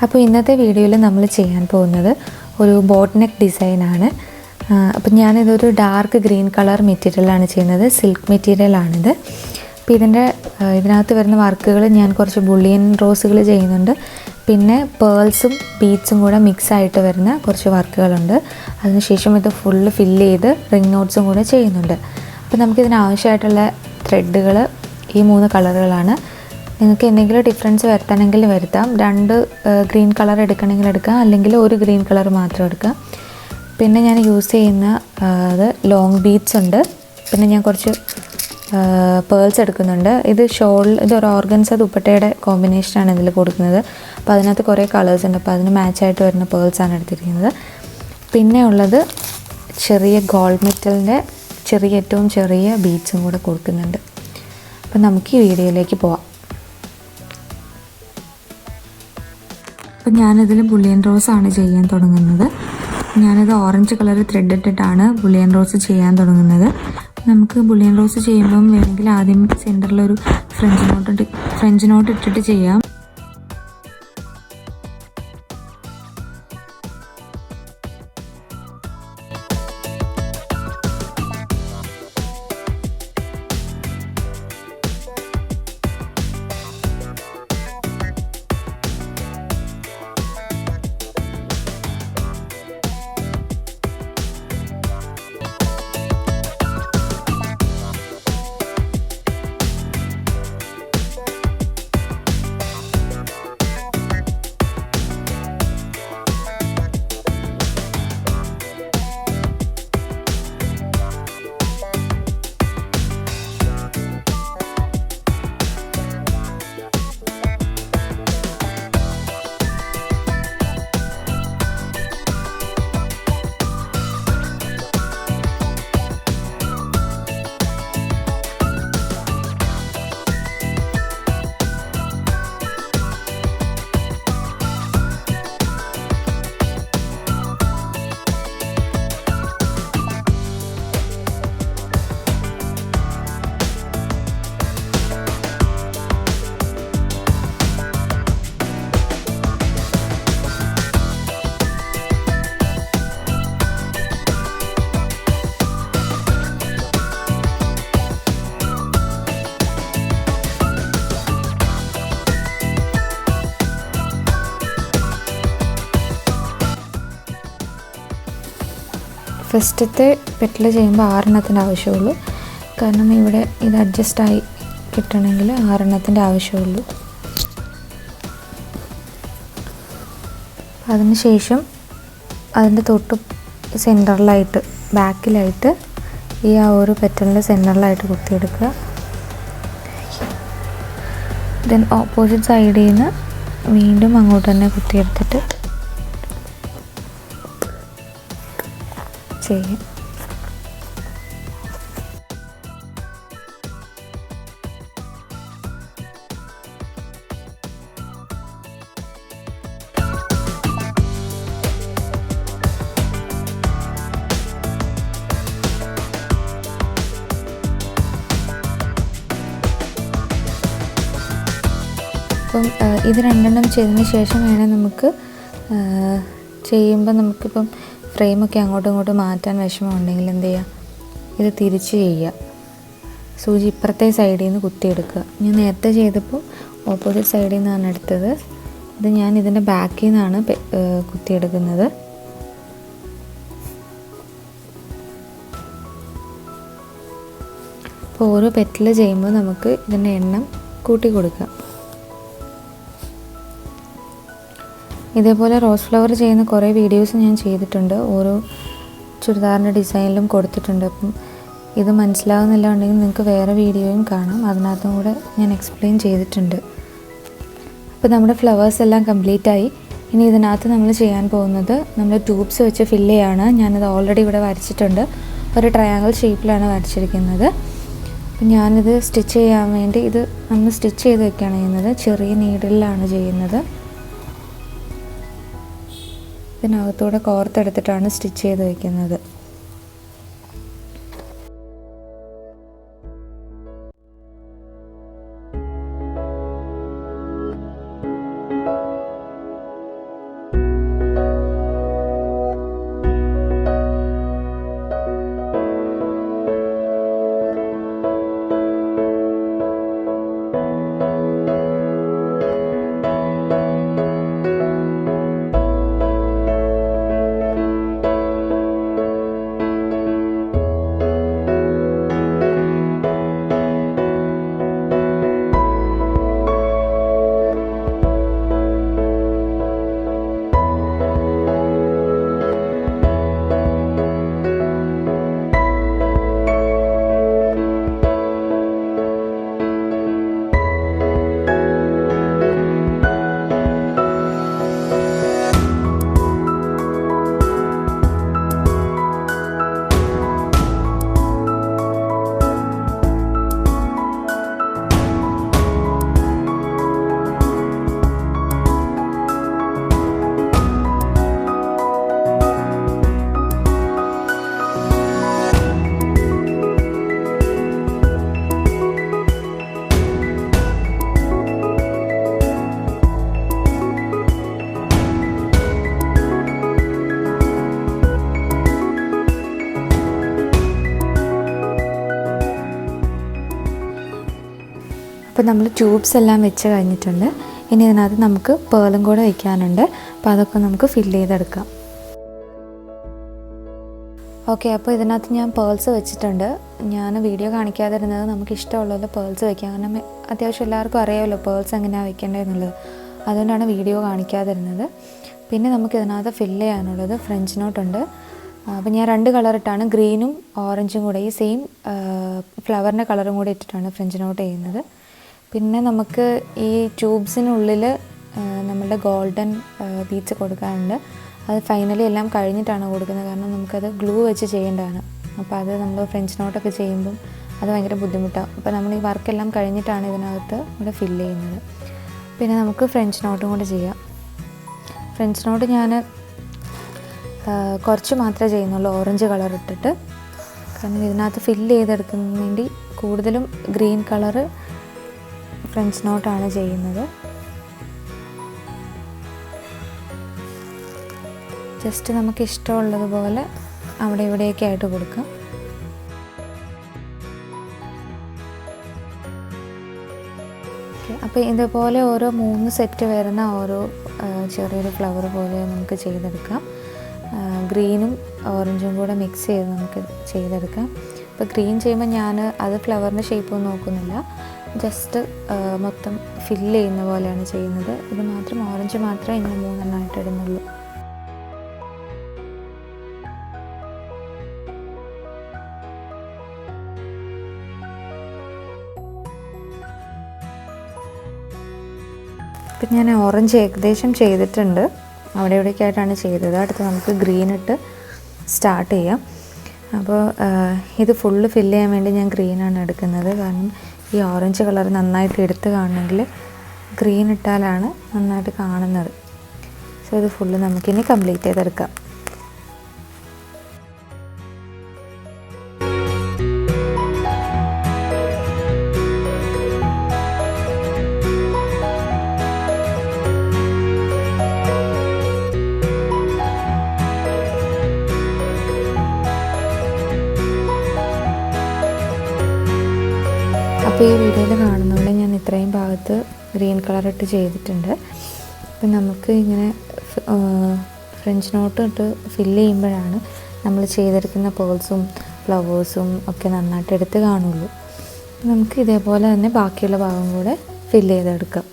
അപ്പോൾ ഇന്നത്തെ വീഡിയോയിൽ നമ്മൾ ചെയ്യാൻ പോകുന്നത് ഒരു ബോട്ട് നെക്ക് ഡിസൈനാണ്. അപ്പോൾ ഞാനിതൊരു ഡാർക്ക് ഗ്രീൻ കളർ മെറ്റീരിയലാണ് ചെയ്യുന്നത്, സിൽക്ക് മെറ്റീരിയലാണിത്. അപ്പോൾ ഇതിനകത്ത് വരുന്ന വർക്കുകൾ ഞാൻ കുറച്ച് ബുള്ളിയൻ റോസുകൾ ചെയ്യുന്നുണ്ട്, പിന്നെ പേൾസും ബീഡ്സും കൂടെ മിക്സ് ആയിട്ട് വരുന്ന കുറച്ച് വർക്കുകളുണ്ട്. അതിനുശേഷം ഇത് ഫുള്ള് ഫില്ല് ചെയ്ത് റിംഗ് നോട്ട്സും കൂടെ ചെയ്യുന്നുണ്ട്. അപ്പോൾ നമുക്കിതിനാവശ്യമായിട്ടുള്ള ത്രെഡുകൾ ഈ 3 കളറുകളാണ്. നിങ്ങൾക്ക് എന്തെങ്കിലും ഡിഫറൻസ് വരുത്തണമെങ്കിൽ വരുത്താം. 2 ഗ്രീൻ കളർ എടുക്കണമെങ്കിൽ എടുക്കാം, അല്ലെങ്കിൽ ഒരു ഗ്രീൻ കളർ മാത്രം എടുക്കാം. പിന്നെ ഞാൻ യൂസ് ചെയ്യുന്ന ലോങ് ബീഡ്സ് ഉണ്ട്, പിന്നെ ഞാൻ കുറച്ച് പേൾസ് എടുക്കുന്നുണ്ട്. ഇതൊരു ഓർഗൻസ ദുപ്പട്ടയുടെ കോമ്പിനേഷനാണ് ഇതിൽ കൊടുക്കുന്നത്. അപ്പോൾ അതിനകത്ത് കുറേ കളേഴ്സ് ഉണ്ട്, അപ്പോൾ അതിന് മാച്ചായിട്ട് വരുന്ന പേൾസാണ് എടുത്തിരിക്കുന്നത്. പിന്നെ ഉള്ളത് ചെറിയ ഗോൾഡ് മെറ്റലിൻ്റെ ഏറ്റവും ചെറിയ ബീഡ്സും കൂടെ കൊടുക്കുന്നുണ്ട്. അപ്പോൾ നമുക്ക് ഈ വീഡിയോയിലേക്ക് പോവാം. അപ്പോൾ ഞാനിതിൽ ബുള്ളിയൻ റോസാണ് ചെയ്യാൻ തുടങ്ങുന്നത്. ഞാനിത് ഓറഞ്ച് കളർ ത്രെഡ് ഇട്ടിട്ടാണ് ബുള്ളിയൻ റോസ് ചെയ്യാൻ തുടങ്ങുന്നത്. നമുക്ക് ബുള്ളിയൻ റോസ് ചെയ്യുമ്പം വേണമെങ്കിൽ ആദ്യം സെൻറ്ററിലൊരു ഫ്രഞ്ച് നോട്ട് ഇട്ടിട്ട് ചെയ്യാം. ഫസ്റ്റത്തെ പെറ്റൽ ചെയ്യുമ്പോൾ 6 എണ്ണത്തിൻ്റെ ആവശ്യമുള്ളൂ, കാരണം ഇവിടെ ഇത് അഡ്ജസ്റ്റായി കിട്ടണമെങ്കിൽ 6 എണ്ണത്തിൻ്റെ ആവശ്യമുള്ളൂ. അതിനുശേഷം അതിൻ്റെ തൊട്ട് സെൻറ്ററിലായിട്ട് ബാക്കിലായിട്ട് ഈ ഒരു പെറ്റലിൻ്റെ സെൻറ്ററിലായിട്ട് കുത്തിയെടുക്കുക. ദെൻ ഓപ്പോസിറ്റ് സൈഡിൽ നിന്ന് വീണ്ടും അങ്ങോട്ട് തന്നെ കുത്തിയെടുത്തിട്ട് ചെയ്യും. അപ്പം ഇത് 2 എണ്ണം ചെയ്തതിന് ശേഷം വേണേൽ നമുക്ക് ചെയ്യുമ്പോൾ നമുക്കിപ്പം ഫ്രെയിമൊക്കെ അങ്ങോട്ടും ഇങ്ങോട്ടും മാറ്റാൻ വിഷമമുണ്ടെങ്കിൽ എന്ത് ചെയ്യുക, ഇത് തിരിച്ച് ചെയ്യുക. സൂചി ഇപ്പുറത്തെ സൈഡിൽ നിന്ന് കുത്തിയെടുക്കുക. ഞാൻ നേരത്തെ ചെയ്തപ്പോൾ ഓപ്പോസിറ്റ് സൈഡിൽ നിന്നാണ് എടുത്തത്. ഇത് ഞാൻ ഇതിൻ്റെ ബാക്കിൽ നിന്നാണ് കുത്തിയെടുക്കുന്നത്. അപ്പോൾ ഓരോ പെറ്റൽ ചെയ്യുമ്പോൾ നമുക്ക് ഇതിൻ്റെ എണ്ണം കൂട്ടി കൊടുക്കാം. ഇതേപോലെ റോസ് ഫ്ലവർ ചെയ്യുന്ന കുറേ വീഡിയോസ് ഞാൻ ചെയ്തിട്ടുണ്ട്, ഓരോ ചുരിദാറിൻ്റെ ഡിസൈനിലും കൊടുത്തിട്ടുണ്ട്. അപ്പം ഇത് മനസ്സിലാവുന്നില്ല ഉണ്ടെങ്കിൽ നിങ്ങൾക്ക് വേറെ വീഡിയോയും കാണാം, അതിനകത്തും കൂടെ ഞാൻ എക്സ്പ്ലെയിൻ ചെയ്തിട്ടുണ്ട്. അപ്പോൾ നമ്മുടെ ഫ്ലവേഴ്സ് എല്ലാം കംപ്ലീറ്റ് ആയി. ഇനി ഇതിനകത്ത് നമ്മൾ ചെയ്യാൻ പോകുന്നത് നമ്മൾ ട്യൂബ്സ് വെച്ച് ഫില്ല് ചെയ്യാണ്. ഞാനിത് ഓൾറെഡി ഇവിടെ വരച്ചിട്ടുണ്ട്, ഒരു ട്രയാങ്കിൾ ഷേപ്പിലാണ് വരച്ചിരിക്കുന്നത്. അപ്പം ഞാനിത് സ്റ്റിച്ച് ചെയ്യാൻ വേണ്ടി ഇത് നമ്മൾ സ്റ്റിച്ച് ചെയ്ത് വെക്കുകയാണ് ചെയ്യുന്നത്, ചെറിയ നീഡിലാണ് ചെയ്യുന്നത്. ഇതിനകത്തൂടെ കോർത്തെടുത്തിട്ടാണ് സ്റ്റിച്ച് ചെയ്ത് വയ്ക്കുന്നത്. അപ്പോൾ നമ്മൾ ട്യൂബ്സ് എല്ലാം വെച്ച് കഴിഞ്ഞിട്ടുണ്ട്. ഇനി ഇതിനകത്ത് നമുക്ക് പേളും കൂടെ വയ്ക്കാനുണ്ട്. അപ്പോൾ അതൊക്കെ നമുക്ക് ഫില്ല് ചെയ്തെടുക്കാം. ഓക്കെ, അപ്പോൾ ഇതിനകത്ത് ഞാൻ പേൾസ് വെച്ചിട്ടുണ്ട്. ഞാൻ വീഡിയോ കാണിക്കാതിരുന്നത് നമുക്ക് ഇഷ്ടമുള്ളത് പേൾസ് വയ്ക്കാം. കാരണം അത്യാവശ്യം എല്ലാവർക്കും അറിയാമല്ലോ പേൾസ് എങ്ങനെയാണ് വെക്കേണ്ടതെന്നുള്ളത്. അതുകൊണ്ടാണ് വീഡിയോ കാണിക്കാതിരുന്നത്. പിന്നെ നമുക്ക് ഇതിനകത്ത് ഫില്ല് ചെയ്യാനുള്ളത് ഫ്രഞ്ച് നോട്ടുണ്ട്. അപ്പോൾ ഞാൻ 2 കളറിട്ടാണ്, ഗ്രീനും ഓറഞ്ചും കൂടെ, ഈ സെയിം ഫ്ലവറിൻ്റെ കളറും കൂടെ ഇട്ടിട്ടാണ് ഫ്രഞ്ച് നോട്ട് ചെയ്യുന്നത്. പിന്നെ നമുക്ക് ഈ ട്യൂബ്സിനുള്ളിൽ നമ്മളുടെ ഗോൾഡൻ ബീഡ്സ് കൊടുക്കാനുണ്ട്. അത് ഫൈനലി എല്ലാം കഴിഞ്ഞിട്ടാണ് കൊടുക്കുന്നത്. കാരണം നമുക്കത് ഗ്ലൂ വെച്ച് ചെയ്യേണ്ടതാണ്. അപ്പോൾ അത് നമ്മൾ ഫ്രഞ്ച് നോട്ടൊക്കെ ചെയ്യുമ്പം അത് ഭയങ്കര ബുദ്ധിമുട്ടാണ്. അപ്പോൾ നമ്മൾ ഈ വർക്കെല്ലാം കഴിഞ്ഞിട്ടാണ് ഇതിനകത്ത് ഇവിടെ ഫില്ല് ചെയ്യുന്നത്. പിന്നെ നമുക്ക് ഫ്രഞ്ച് നോട്ടും കൂടെ ചെയ്യാം. ഫ്രഞ്ച് നോട്ട് ഞാൻ കുറച്ച് മാത്രമേ ചെയ്യുന്നുള്ളൂ, ഓറഞ്ച് കളർ ഇട്ടിട്ട്. കാരണം ഇതിനകത്ത് ഫില്ല് ചെയ്തെടുക്കുന്നതിന് വേണ്ടി കൂടുതലും ഗ്രീൻ കളറ് ഫ്രഞ്ച് നോട്ടാണ് ചെയ്യുന്നത്. ജസ്റ്റ് നമുക്ക് ഇഷ്ടമുള്ളതുപോലെ അവിടെ ഇവിടെയൊക്കെ ആയിട്ട് കൊടുക്കാം. അപ്പോൾ ഇതുപോലെ ഓരോ 3 സെറ്റ് വരുന്ന ഓരോ ചെറിയൊരു ഫ്ലവർ പോലെ നമുക്ക് ചെയ്തെടുക്കാം. ഗ്രീനും ഓറഞ്ചും കൂടെ മിക്സ് ചെയ്ത് നമുക്ക് ചെയ്തെടുക്കാം. ഇപ്പോൾ ഗ്രീൻ ചെയ്യുമ്പോൾ ഞാൻ അത് ഫ്ലവറിൻ്റെ ഷേപ്പൊന്നും നോക്കുന്നില്ല, ജസ്റ്റ് മൊത്തം ഫില്ല് ചെയ്യുന്ന പോലെയാണ് ചെയ്യുന്നത്. ഇത് മാത്രം ഓറഞ്ച് മാത്രമേ ഇങ്ങനെ 3 എണ്ണമായിട്ട് ഇടുന്നുള്ളൂ. ഇപ്പം ഞാൻ ഓറഞ്ച് ഏകദേശം ചെയ്തിട്ടുണ്ട്, അവിടെ ഇവിടേക്ക് ആയിട്ടാണ് ചെയ്തത്. അടുത്ത് നമുക്ക് ഗ്രീൻ ഇട്ട് സ്റ്റാർട്ട് ചെയ്യാം. അപ്പോൾ ഇത് ഫുള്ള് ഫില്ല് ചെയ്യാൻ വേണ്ടി ഞാൻ ഗ്രീനാണ് എടുക്കുന്നത്. കാരണം ഈ ഓറഞ്ച് കളർ നന്നായിട്ട് എടുത്ത് കാണണമെങ്കിൽ ഗ്രീൻ ഇട്ടാലാണ് നന്നായിട്ട് കാണുന്നത്. സോ ഇത് ഫുള്ള് നമുക്കിനി കംപ്ലീറ്റ് ചെയ്തെടുക്കാം. അപ്പോൾ ഈ വീഡിയോയിൽ കാണുന്ന പോലെ ഞാൻ ഇത്രയും ഭാഗത്ത് ഗ്രീൻ കളർ ഇട്ട് ചെയ്തിട്ടുണ്ട്. അപ്പം നമുക്ക് ഇങ്ങനെ ഫ്രഞ്ച് നോട്ട് ഇട്ട് ഫില്ല് ചെയ്യുമ്പോഴാണ് നമ്മൾ ചെയ്തെടുക്കുന്ന പേൾസും ഫ്ലവേഴ്സും ഒക്കെ നന്നായിട്ട് എടുത്ത് കാണുള്ളൂ. നമുക്ക് ഇതേപോലെ തന്നെ ബാക്കിയുള്ള ഭാഗം കൂടെ ഫില്ല് ചെയ്തെടുക്കാം.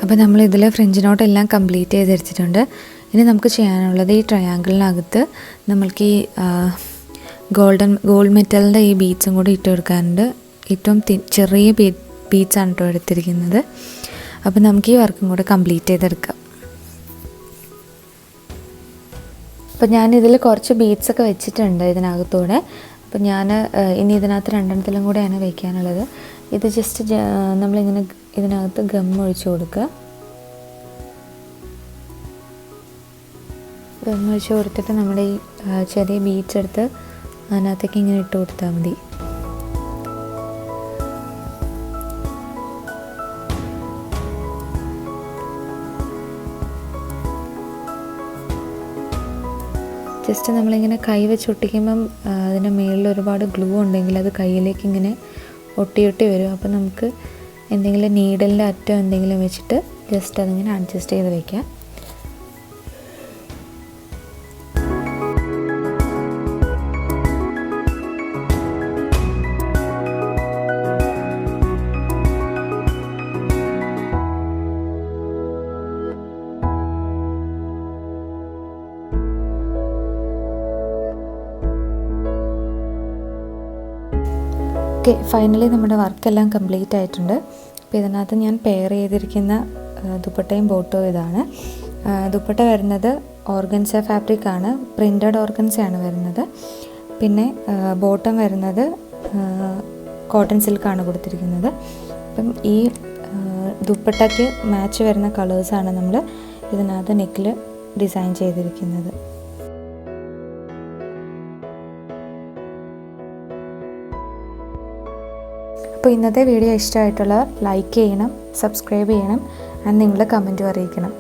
അപ്പോൾ നമ്മളിതിൽ ഫ്രഞ്ച് നോട്ട് എല്ലാം കംപ്ലീറ്റ് ചെയ്തെടുത്തിട്ടുണ്ട്. ഇനി നമുക്ക് ചെയ്യാനുള്ളത് ഈ ട്രയാങ്കിളിനകത്ത് നമ്മൾക്ക് ഈ ഗോൾഡ് മെറ്റലിൻ്റെ ഈ ബീഡ്സും കൂടി ഇട്ട് കൊടുക്കാനുണ്ട്. ഏറ്റവും ചെറിയ ബീഡ്സാണ് കേട്ടോ എടുത്തിരിക്കുന്നത്. അപ്പോൾ നമുക്ക് ഈ വർക്കും കൂടെ കംപ്ലീറ്റ് ചെയ്തെടുക്കാം. അപ്പോൾ ഞാനിതിൽ കുറച്ച് ബീഡ്സൊക്കെ വെച്ചിട്ടുണ്ട് ഇതിനകത്തൂടെ. അപ്പോൾ ഞാൻ ഇനി ഇതിനകത്ത് 2 എണ്ണത്തിലും കൂടെയാണ് വയ്ക്കാനുള്ളത്. ഇത് ജസ്റ്റ് നമ്മളിങ്ങനെ ഇതിനകത്ത് ഗം ഒഴിച്ച് കൊടുക്കുക. ഗം ഒഴിച്ച് കൊടുത്തിട്ട് നമ്മുടെ ഈ ചെറിയ ബീഡ്സ് എടുത്ത് അതിനകത്തേക്ക് ഇങ്ങനെ ഇട്ട് കൊടുത്താൽ മതി. ജസ്റ്റ് നമ്മളിങ്ങനെ കൈ വെച്ച് ഒട്ടിക്കുമ്പം അതിൻ്റെ മുകളിൽ ഒരുപാട് ഗ്ലൂ ഉണ്ടെങ്കിൽ അത് കയ്യിലേക്ക് ഇങ്ങനെ ഒട്ടി വരും. അപ്പോൾ നമുക്ക് എന്തെങ്കിലും നീഡലിൻ്റെ അറ്റം എന്തെങ്കിലും വെച്ചിട്ട് ജസ്റ്റ് അതിങ്ങനെ അഡ്ജസ്റ്റ് ചെയ്ത് വയ്ക്കാം. ഓക്കെ, ഫൈനലി നമ്മുടെ വർക്കെല്ലാം കംപ്ലീറ്റ് ആയിട്ടുണ്ട്. അപ്പോൾ ഇതിനകത്ത് ഞാൻ പെയർ ചെയ്തിരിക്കുന്ന ദുപ്പട്ടയും ബോട്ടവും ഇതാണ്. ദുപ്പട്ട വരുന്നത് ഓർഗൻസ ഫാബ്രിക്കാണ്, പ്രിൻറ്റഡ് ഓർഗൻസയാണ് വരുന്നത്. പിന്നെ ബോട്ടം വരുന്നത് കോട്ടൺ സിൽക്കാണ് കൊടുത്തിരിക്കുന്നത്. അപ്പം ഈ ദുപ്പട്ടയ്ക്ക് മാച്ച് വരുന്ന കളേഴ്സാണ് നമ്മൾ ഇതിനകത്ത് നെക്കിൽ ഡിസൈൻ ചെയ്തിരിക്കുന്നത്. അപ്പോൾ ഇന്നത്തെ വീഡിയോ ഇഷ്ടമായിട്ടുള്ളവർ ലൈക്ക് ചെയ്യണം, സബ്സ്ക്രൈബ് ചെയ്യണം, ആൻഡ് നിങ്ങളുടെ കമൻറ്റും അറിയിക്കണം.